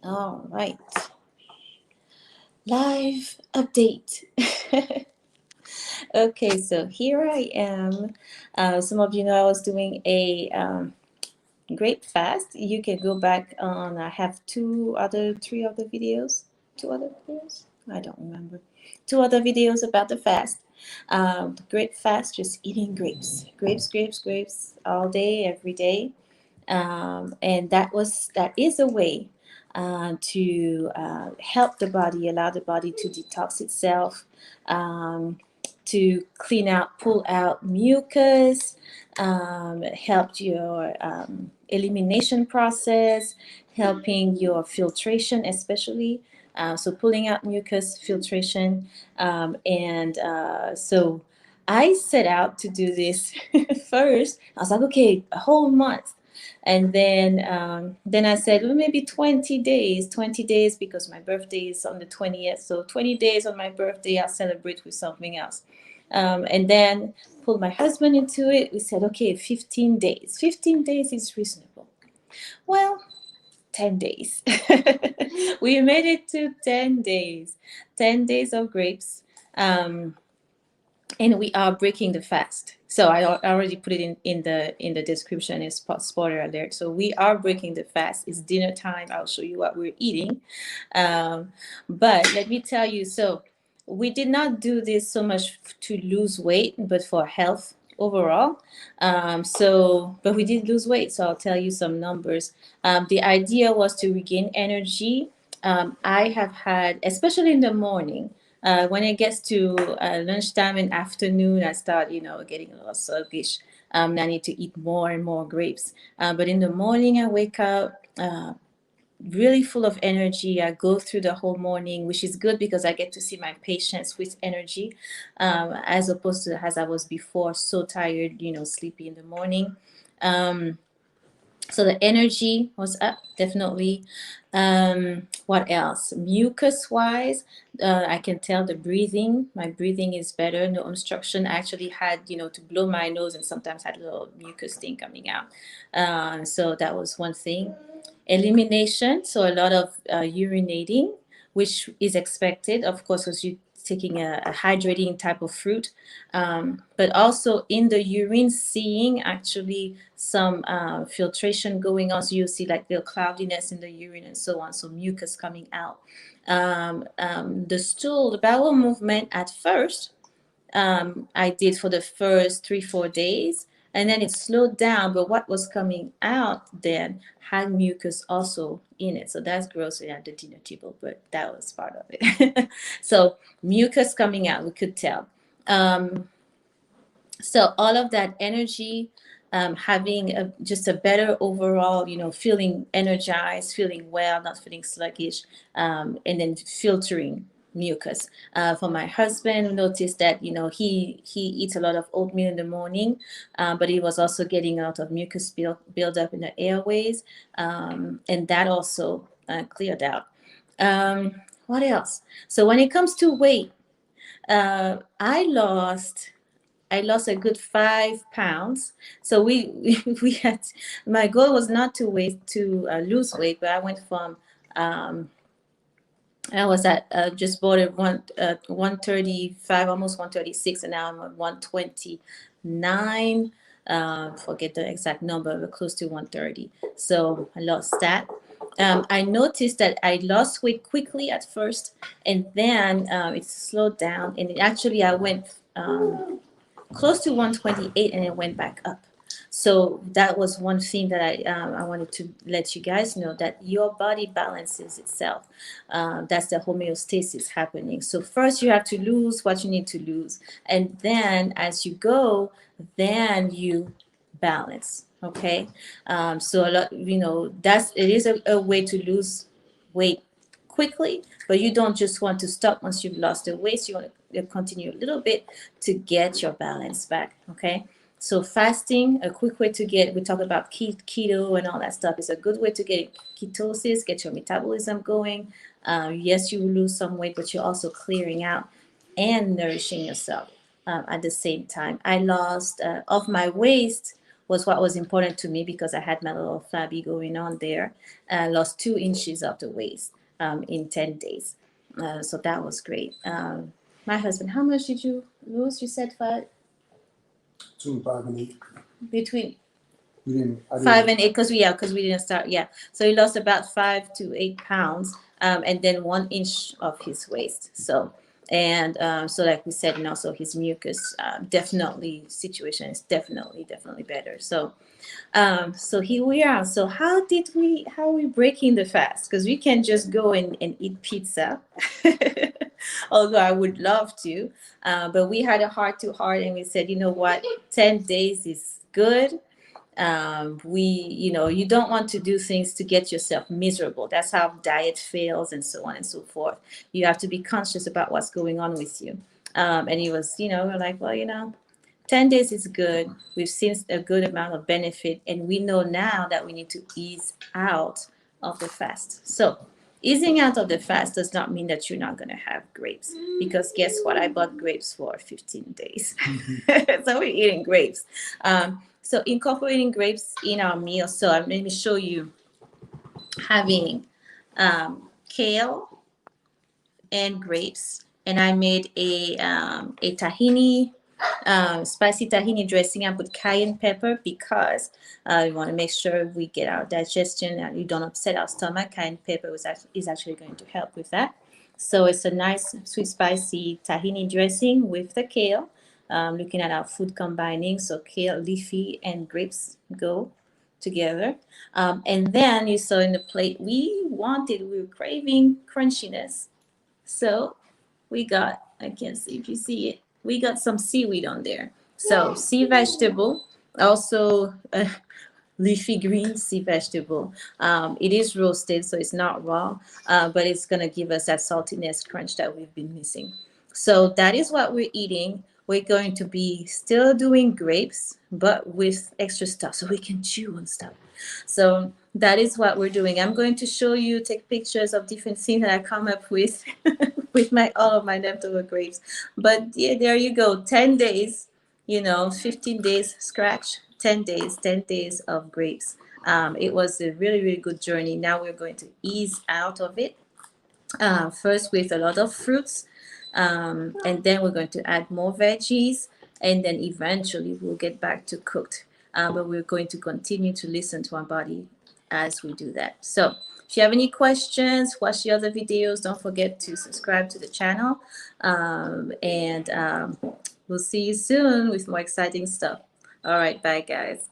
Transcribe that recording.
All right. Live update. Okay, so here I am. Some of you know I was doing a grape fast. You can go back on, I have three other videos. Two other videos? I don't remember. Two other videos about the fast. The grape fast, just eating grapes. Grapes, grapes, grapes all day, every day. And that is a way to help the body, allow the body to detox itself, um, to clean out, pull out mucus, help your elimination process, helping your filtration, especially. So pulling out mucus, filtration, and so I set out to do this first. I was like, okay, a whole month. And then I said, well, maybe 20 days, 20 days, because my birthday is on the 20th. So 20 days on my birthday, I'll celebrate with something else. And then pulled my husband into it. We said, okay, 15 days. 15 days is reasonable. Well, 10 days. We made it to 10 days. 10 days of grapes. And we are breaking the fast. So I already put it in the description as spoiler alert. So we are breaking the fast. It's dinner time. I'll show you what we're eating. Um, but let me tell you, so we did not do this so much to lose weight, but for health overall. But we did lose weight. So I'll tell you some numbers. The idea was to regain energy. I have had, especially in the morning, when it gets to lunchtime and afternoon, I start, getting a little sluggish. I need to eat more and more grapes. But in the morning, I wake up really full of energy. I go through the whole morning, which is good because I get to see my patients with energy, as opposed to as I was before, so tired, sleepy in the morning. Um, so the energy was up, definitely. What else? Mucus wise, I can tell the breathing. My breathing is better. No obstruction. I actually had, to blow my nose and sometimes had a little mucus thing coming out. So that was one thing. Elimination. So a lot of urinating, which is expected, of course, because you taking a hydrating type of fruit, but also in the urine, seeing actually some filtration going on. So you see like the cloudiness in the urine and so on. So mucus coming out. The stool, the bowel movement at first, I did for the first 3, 4 days, and then it slowed down. But what was coming out then had mucus also in it. So that's gross at the dinner table, but that was part of it. So mucus coming out, we could tell. Um, so all of that energy, having just a better overall, feeling energized, feeling well, not feeling sluggish, and then filtering mucus. For my husband, noticed that he eats a lot of oatmeal in the morning, but he was also getting a lot of mucus build up in the airways, and that also cleared out. What else? So when it comes to weight, uh, I lost I lost a good 5 pounds. So we had, my goal was not to lose weight, but I went from um, I was at just border 135, almost 136, and now I'm at 129. Forget the exact number, but close to 130. So I lost that. I noticed that I lost weight quickly at first, and then it slowed down. And actually, I went close to 128 and it went back up. So that was one thing that I wanted to let you guys know, that your body balances itself. That's the homeostasis happening. So first you have to lose what you need to lose, and then as you go, then you balance. Okay, so a lot, that's it is a way to lose weight quickly, but you don't just want to stop once you've lost the weight. You want to continue a little bit to get your balance back. Okay. So fasting, a quick way to get, we talk about keto and all that stuff, is a good way to get ketosis, get your metabolism going. Yes, you will lose some weight, but you're also clearing out and nourishing yourself at the same time. I lost off my waist was what was important to me because I had my little flabby going on there. I lost 2 inches of the waist in 10 days. So that was great. My husband, how much did you lose? You said five? Between 5 and 8. Between We didn't. 5 and 8, because we didn't start. Yeah, so he lost about 5 to 8 pounds, and then 1 inch of his waist. So and so like we said, so his mucus definitely situation is definitely better. So here we are. So how are we breaking the fast? Because we can just go and eat pizza. Although I would love to, but we had a heart to heart and we said, you know what, 10 days is good. You don't want to do things to get yourself miserable. That's how diet fails and so on and so forth. You have to be conscious about what's going on with you. And it was, we're like, well, 10 days is good. We've seen a good amount of benefit, and we know now that we need to ease out of the fast. So, easing out of the fast does not mean that you're not going to have grapes, because guess what? I bought grapes for 15 days. So, we're eating grapes. So, incorporating grapes in our meal. So, let me show you having kale and grapes. And I made a tahini spicy tahini dressing. I put cayenne pepper because we want to make sure we get our digestion and you don't upset our stomach. Cayenne pepper is actually going to help with that. So it's a nice sweet spicy tahini dressing with the kale. Looking at our food combining, so kale, leafy, and grapes go together. And then you saw in the plate, we were craving crunchiness. So I can't see if you see it, we got some seaweed on there. So sea vegetable, also leafy green sea vegetable. It is roasted, so it's not raw, but it's going to give us that saltiness crunch that we've been missing. So that is what we're eating. We're going to be still doing grapes, but with extra stuff so we can chew on stuff. So that is what we're doing. I'm going to show you, take pictures of different things that I come up with with all of my leftover grapes. But yeah, there you go. 10 days, 15 days scratch, 10 days of grapes. It was a really, really good journey. Now we're going to ease out of it. First with a lot of fruits, and then we're going to add more veggies, and then eventually we'll get back to cooked. But we're going to continue to listen to our body as we do that. So if you have any questions, watch the other videos. Don't forget to subscribe to the channel, and we'll see you soon with more exciting stuff. All right, bye guys.